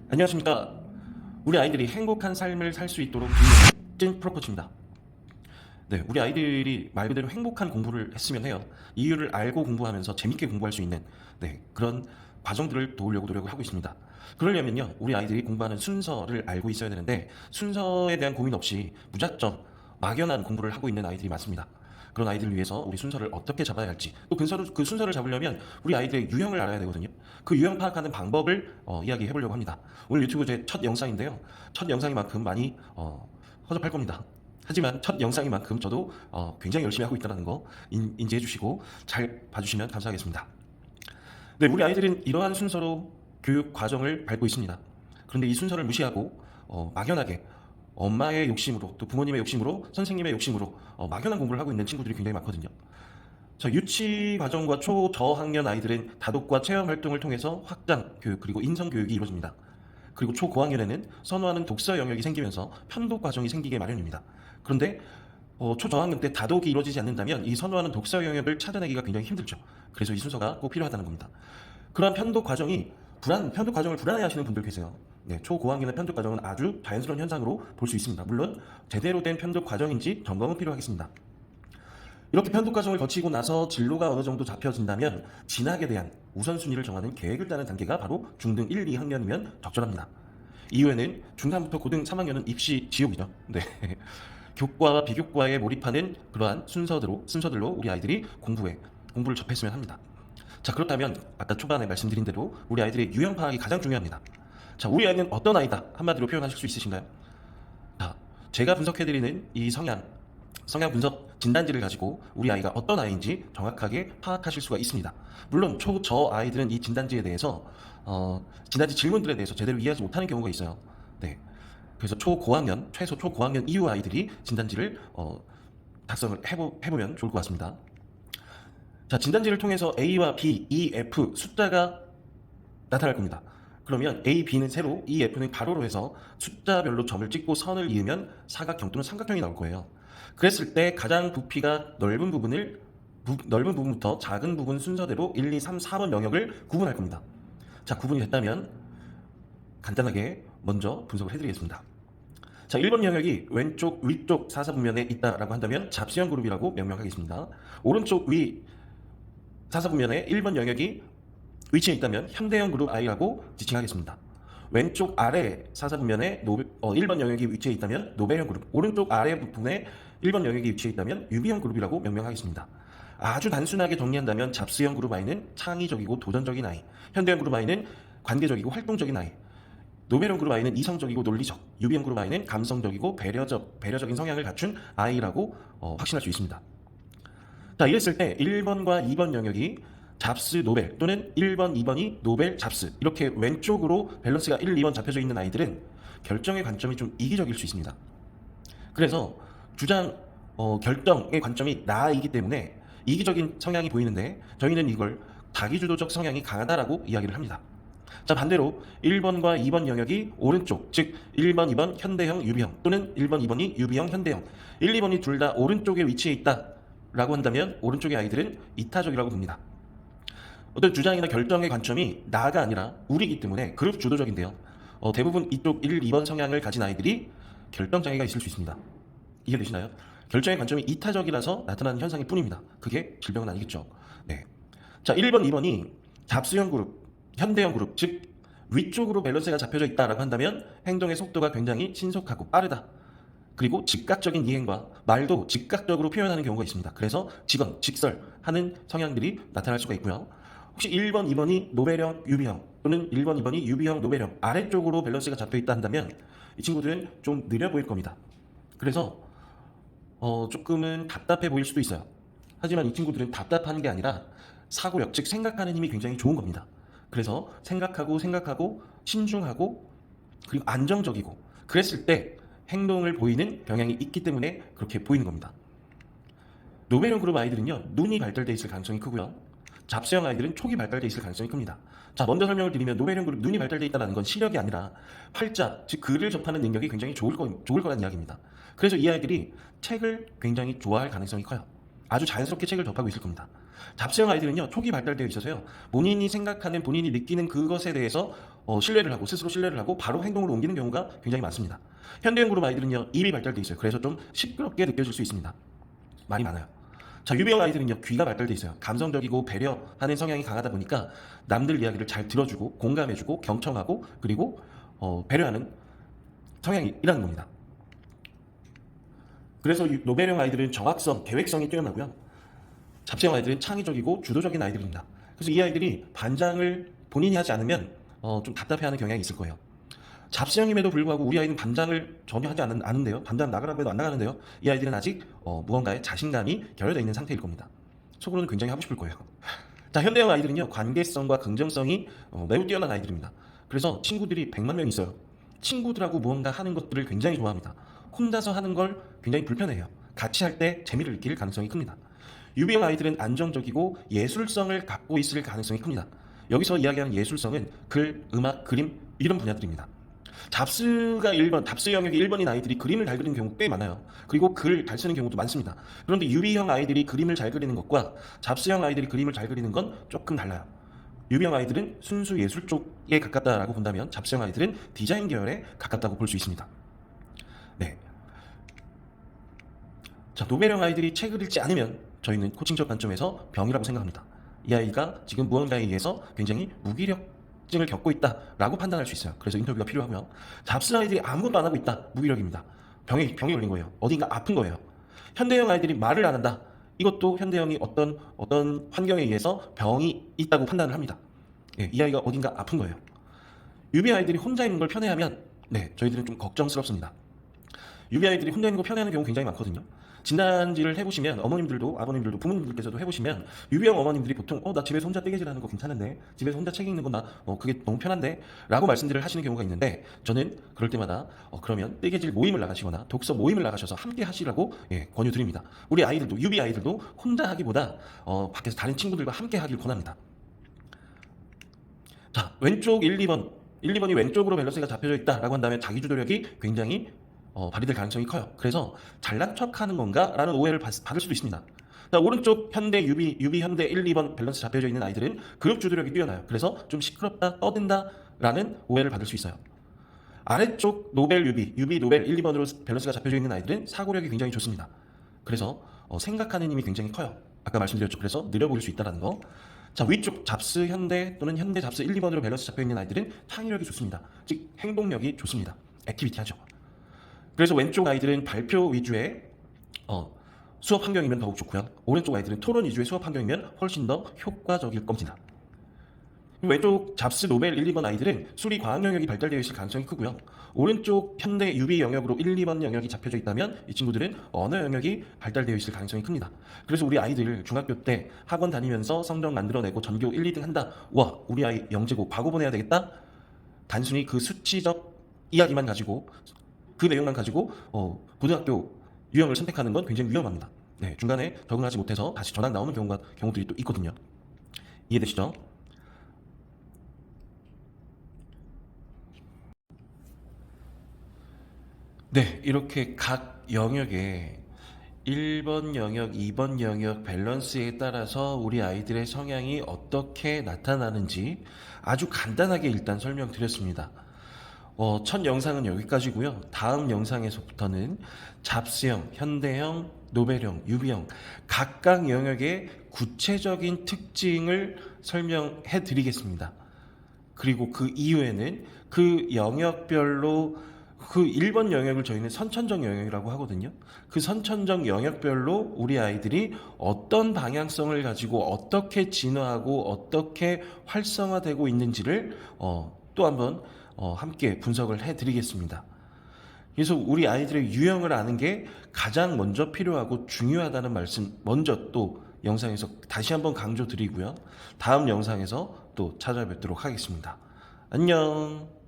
안녕하십니까. 우리 아이들이 행복한 삶을 살 수 있도록 찐 프로코치입니다. 네, 우리 아이들이 말 그대로 행복한 공부를 했으면 해요. 이유를 알고 공부하면서 재밌게 공부할 수 있는 그런 과정들을 도우려고 노력을 하고 있습니다. 그러려면요, 우리 아이들이 공부하는 순서를 알고 있어야 되는데 순서에 대한 고민 없이 무작정 막연한 공부를 하고 있는 아이들이 많습니다. 그런 아이들을 위해서 우리 순서를 어떻게 잡아야 할지, 또 그 순서를 잡으려면 우리 아이들의 유형을 알아야 되거든요. 그 유형 파악하는 방법을 이야기해 보려고 합니다. 오늘 유튜브 제 첫 영상인데요. 첫 영상이만큼 많이 허접할 겁니다. 하지만 첫 영상이만큼 저도 굉장히 열심히 하고 있다는 거 인지해 주시고 잘 봐주시면 감사하겠습니다. 네, 우리 아이들은 이러한 순서로 교육 과정을 밟고 있습니다. 그런데 이 순서를 무시하고 막연하게 엄마의 욕심으로, 또 부모님의 욕심으로, 선생님의 욕심으로 막연한 공부를 하고 있는 친구들이 굉장히 많거든요. 자, 유치 과정과 초저학년 아이들은 다독과 체험 활동을 통해서 확장 교육 그리고 인성 교육이 이루어집니다. 그리고 초고학년에는 선호하는 독서 영역이 생기면서 편독 과정이 생기게 마련입니다. 그런데 초저학년 때 다독이 이루어지지 않는다면 이 선호하는 독서 영역을 찾아내기가 굉장히 힘들죠. 그래서 이 순서가 꼭 필요하다는 겁니다. 그러한 편독 과정을 불안해하시는 분들 계세요. 네, 초고학년의 편독 과정은 아주 자연스러운 현상으로 볼 수 있습니다. 물론 제대로 된 편독 과정인지 점검은 필요하겠습니다. 이렇게 편독 과정을 거치고 나서 진로가 어느 정도 잡혀진다면 진학에 대한 우선순위를 정하는 계획을 짜는 단계가 바로 중등 1, 2학년이면 적절합니다. 이후에는 중3부터 고등 3학년은 입시 지옥이죠. 네. 교과와 비교과에 몰입하는 그러한 순서들로 우리 아이들이 공부를 접했으면 합니다. 자, 그렇다면 아까 초반에 말씀드린 대로 우리 아이들의 유형 파악이 가장 중요합니다. 자, 우리 아이는 어떤 아이다? 한마디로 표현하실 수 있으신가요? 자, 제가 분석해드리는 이 성향 분석 진단지를 가지고 우리 아이가 어떤 아이인지 정확하게 파악하실 수가 있습니다. 물론 저 아이들은 이 진단지에 대해서 진단지 질문들에 대해서 제대로 이해하지 못하는 경우가 있어요. 네. 그래서 최소 초고학년 이후 아이들이 진단지를 작성을 해보면 좋을 것 같습니다. 자, 진단지를 통해서 A와 B, E, F 숫자가 나타날 겁니다. 그러면 A, B는 세로, E, F는 가로로 해서 숫자별로 점을 찍고 선을 이으면 사각형 또는 삼각형이 나올 거예요. 그랬을 때 가장 부피가 넓은 부분부터 작은 부분 순서대로 1, 2, 3, 4번 영역을 구분할 겁니다. 자, 구분이 됐다면 간단하게 먼저 분석을 해드리겠습니다. 자, 1번 영역이 왼쪽 위쪽 사사분면에 있다라고 한다면 잡시형 그룹이라고 명명하겠습니다. 오른쪽 위 사사분면에 1번 영역이 위치해 있다면 현대형 그룹 I라고 지칭하겠습니다. 왼쪽 아래 사사분면에 1번 영역이 위치해 있다면 노벨형 그룹, 오른쪽 아래 부분에 1번 영역이 위치해 있다면 유비형 그룹이라고 명명하겠습니다. 아주 단순하게 정리한다면 잡스형 그룹 I는 창의적이고 도전적인 아이, 현대형 그룹 I는 관계적이고 활동적인 아이, 노벨형 그룹 I는 이성적이고 논리적, 유비형 그룹 I는 감성적이고 배려적인 성향을 갖춘 아이라고 확신할 수 있습니다. 자, 이랬을 때 1번과 2번 영역이 잡스 노벨 또는 1번, 2번이 노벨 잡스 이렇게 왼쪽으로 밸런스가 1, 2번 잡혀져 있는 아이들은 결정의 관점이 좀 이기적일 수 있습니다. 그래서 결정의 관점이 나이기 때문에 이기적인 성향이 보이는데 저희는 이걸 자기주도적 성향이 강하다라고 이야기를 합니다. 자, 반대로 1번과 2번 영역이 오른쪽, 즉 1번, 2번 현대형, 유비형 또는 1번, 2번이 유비형, 현대형 1, 2번이 둘 다 오른쪽에 위치해 있다라고 한다면 오른쪽의 아이들은 이타적이라고 봅니다. 어떤 주장이나 결정의 관점이 나가 아니라 우리이기 때문에 그룹 주도적인데요. 대부분 이쪽 1, 2번 성향을 가진 아이들이 결정장애가 있을 수 있습니다. 이해되시나요? 결정의 관점이 이타적이라서 나타나는 현상일 뿐입니다. 그게 질병은 아니겠죠. 네. 자, 1번, 2번이 잡스형 그룹, 현대형 그룹, 즉 위쪽으로 밸런스가 잡혀져 있다라고 한다면 행동의 속도가 굉장히 신속하고 빠르다. 그리고 즉각적인 이행과 말도 즉각적으로 표현하는 경우가 있습니다. 그래서 직설하는 성향들이 나타날 수가 있고요. 혹시 1번, 2번이 노벨형, 유비형 또는 1번, 2번이 유비형, 노벨형 아래쪽으로 밸런스가 잡혀있다 한다면 이 친구들은 좀 느려 보일 겁니다. 그래서 조금은 답답해 보일 수도 있어요. 하지만 이 친구들은 답답한 게 아니라 사고력, 즉 생각하는 힘이 굉장히 좋은 겁니다. 그래서 생각하고 신중하고 그리고 안정적이고 그랬을 때 행동을 보이는 경향이 있기 때문에 그렇게 보이는 겁니다. 노벨형 그룹 아이들은요, 눈이 발달되어 있을 가능성이 크고요. 잡스형 아이들은 촉이 발달되어 있을 가능성이 큽니다. 자, 먼저 설명을 드리면 노벨형 그룹 눈이 발달되어 있다는 건 시력이 아니라 팔자, 즉 글을 접하는 능력이 굉장히 좋을 거라는 이야기입니다. 그래서 이 아이들이 책을 굉장히 좋아할 가능성이 커요. 아주 자연스럽게 책을 접하고 있을 겁니다. 잡스형 아이들은요, 촉이 발달되어 있어서요, 본인이 생각하는, 본인이 느끼는 그것에 대해서 신뢰를 하고 스스로 신뢰를 하고 바로 행동으로 옮기는 경우가 굉장히 많습니다. 현대형 그룹 아이들은요 입이 발달돼 있어요. 그래서 좀 시끄럽게 느껴질 수 있습니다. 말이 많아요. 자, 유비형 아이들은요 귀가 발달돼 있어요. 감성적이고 배려하는 성향이 강하다 보니까 남들 이야기를 잘 들어주고 공감해주고 경청하고 그리고 배려하는 성향이라는 겁니다. 그래서 노벨형 아이들은 정확성, 계획성이 뛰어나고요. 잡지형 아이들은 창의적이고 주도적인 아이들입니다. 그래서 이 아이들이 반장을 본인이 하지 않으면 좀 답답해하는 경향이 있을 거예요. 잡스형임에도 불구하고 우리 아이는 반장을 전혀 하지 않는데요. 반장 나가라고 해도 안 나가는데요. 이 아이들은 아직 무언가에 자신감이 결여되어 있는 상태일 겁니다. 속으로는 굉장히 하고 싶을 거예요. 자, 현대형 아이들은요. 관계성과 긍정성이 매우 뛰어난 아이들입니다. 그래서 친구들이 100만 명 있어요. 친구들하고 무언가 하는 것들을 굉장히 좋아합니다. 혼자서 하는 걸 굉장히 불편해해요. 같이 할 때 재미를 느낄 가능성이 큽니다. 유비형 아이들은 안정적이고 예술성을 갖고 있을 가능성이 큽니다. 여기서 이야기하는 예술성은 글, 음악, 그림 이런 분야들입니다. 잡스 영역의 1번인 아이들이 그림을 잘 그리는 경우 꽤 많아요. 그리고 글 잘 쓰는 경우도 많습니다. 그런데 유비형 아이들이 그림을 잘 그리는 것과 잡스형 아이들이 그림을 잘 그리는 건 조금 달라요. 유비형 아이들은 순수 예술 쪽에 가깝다라고 본다면 잡스형 아이들은 디자인 계열에 가깝다고 볼 수 있습니다. 네. 자, 노벨형 아이들이 책을 읽지 않으면 저희는 코칭적 관점에서 병이라고 생각합니다. 이 아이가 지금 무언가에 의해서 굉장히 무기력증을 겪고 있다라고 판단할 수 있어요. 그래서 인터뷰가 필요하고요. 잡스 아이들이 아무것도 안 하고 있다. 무기력입니다. 병이 걸린 거예요. 어딘가 아픈 거예요. 현대형 아이들이 말을 안 한다. 이것도 현대형이 어떤 환경에 의해서 병이 있다고 판단을 합니다. 예, 이 아이가 어딘가 아픈 거예요. 유비 아이들이 혼자 있는 걸 편해하면 저희들은 좀 걱정스럽습니다. 유비 아이들이 혼자 있는 걸 편해하는 경우 굉장히 많거든요. 진단지를 해보시면 어머님들도 아버님들도 부모님들께서도 해보시면 유비형 어머님들이 보통 나 집에서 혼자 떼개질하는 거 괜찮은데 집에서 혼자 책 읽는 거 나 그게 너무 편한데 라고 말씀들을 하시는 경우가 있는데 저는 그럴 때마다 그러면 떼개질 모임을 나가시거나 독서 모임을 나가셔서 함께 하시라고 권유드립니다. 우리 아이들도 유비 아이들도 혼자 하기보다 밖에서 다른 친구들과 함께 하길 권합니다. 자, 왼쪽 1, 2번이 왼쪽으로 밸런스가 잡혀져 있다라고 한다면 자기주도력이 굉장히 발휘될 가능성이 커요. 그래서 잘난 척하는 건가? 라는 오해를 받을 수도 있습니다. 자, 오른쪽 현대 유비 현대 1, 2번 밸런스 잡혀져 있는 아이들은 그룹 주도력이 뛰어나요. 그래서 좀 시끄럽다, 떠든다 라는 오해를 받을 수 있어요. 아래쪽 노벨 유비 노벨 1, 2번으로 밸런스가 잡혀져 있는 아이들은 사고력이 굉장히 좋습니다. 그래서 생각하는 힘이 굉장히 커요. 아까 말씀드렸죠. 그래서 느려 보일 수 있다는 거. 자, 위쪽 잡스 현대 또는 현대 잡스 1, 2번으로 밸런스 잡혀 있는 아이들은 창의력이 좋습니다. 즉 행동력이 좋습니다. 액티비티하죠. 그래서 왼쪽 아이들은 발표 위주의 수업 환경이면 더욱 좋고요. 오른쪽 아이들은 토론 위주의 수업 환경이면 훨씬 더 효과적일 겁니다. 왼쪽 잡스 노벨 1, 2번 아이들은 수리 과학 영역이 발달되어 있을 가능성이 크고요. 오른쪽 현대 유비 영역으로 1, 2번 영역이 잡혀져 있다면 이 친구들은 언어 영역이 발달되어 있을 가능성이 큽니다. 그래서 우리 아이들 중학교 때 학원 다니면서 성적 만들어내고 전교 1, 2등 한다. 와, 우리 아이 영재고 과거 보내야 되겠다. 단순히 그 수치적 이야기만 가지고 그 내용만 가지고 고등학교 유형을 선택하는 건 굉장히 위험합니다. 네, 중간에 적응하지 못해서 다시 전학 나오는 경우들이 또 있거든요. 이해되시죠? 네, 이렇게 각 영역에 1번 영역, 2번 영역 밸런스에 따라서 우리 아이들의 성향이 어떻게 나타나는지 아주 간단하게 일단 설명드렸습니다. 첫 영상은 여기까지고요. 다음 영상에서부터는 잡스형, 현대형, 노벨형, 유비형 각각 영역의 구체적인 특징을 설명해 드리겠습니다. 그리고 그 이후에는 그 영역별로 그 1번 영역을 저희는 선천적 영역이라고 하거든요. 그 선천적 영역별로 우리 아이들이 어떤 방향성을 가지고 어떻게 진화하고 어떻게 활성화되고 있는지를 또 한번 함께 분석을 해드리겠습니다. 그래서 우리 아이들의 유형을 아는 게 가장 먼저 필요하고 중요하다는 말씀 먼저 또 영상에서 다시 한번 강조드리고요. 다음 영상에서 또 찾아뵙도록 하겠습니다. 안녕.